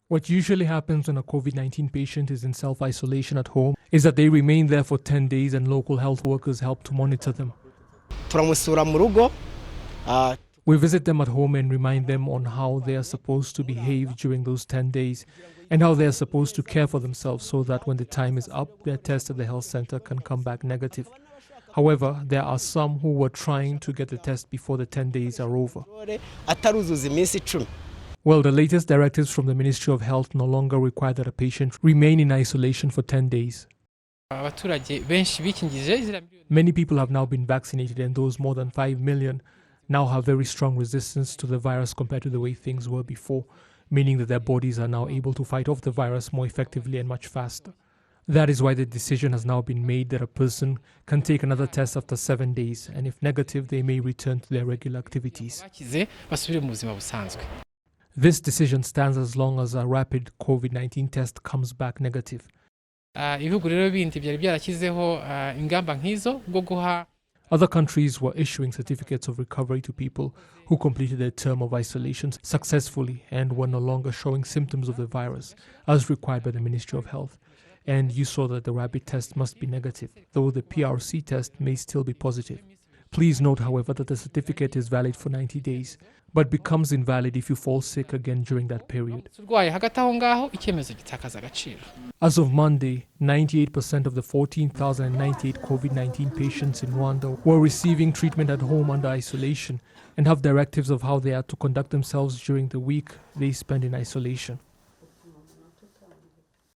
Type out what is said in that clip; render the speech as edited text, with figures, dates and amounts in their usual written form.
What usually happens when a COVID-19 patient is in self-isolation at home is that they remain there for 10 days and local health workers help to monitor them. We visit them at home and remind them on how they are supposed to behave during those 10 days and how they are supposed to care for themselves so that when the time is up, their test at the health center can come back negative. However, there are some who were trying to get the test before the 10 days are over. Well, the latest directives from the Ministry of Health no longer require that a patient remain in isolation for 10 days. Many people have now been vaccinated, and those more than 5 million now have very strong resistance to the virus compared to the way things were before, meaning that their bodies are now able to fight off the virus more effectively and much faster. That is why the decision has now been made that a person can take another test after 7 days, and if negative, they may return to their regular activities. This decision stands as long as a rapid COVID-19 test comes back negative. Other countries were issuing certificates of recovery to people who completed their term of isolation successfully and were no longer showing symptoms of the virus, as required by the Ministry of Health. And you saw that the rapid test must be negative, though the PRC test may still be positive. Please note, however, that the certificate is valid for 90 days, but becomes invalid if you fall sick again during that period. As of Monday, 98% of the 14,098 COVID-19 patients in Rwanda were receiving treatment at home under isolation and have directives of how they are to conduct themselves during the week they spend in isolation.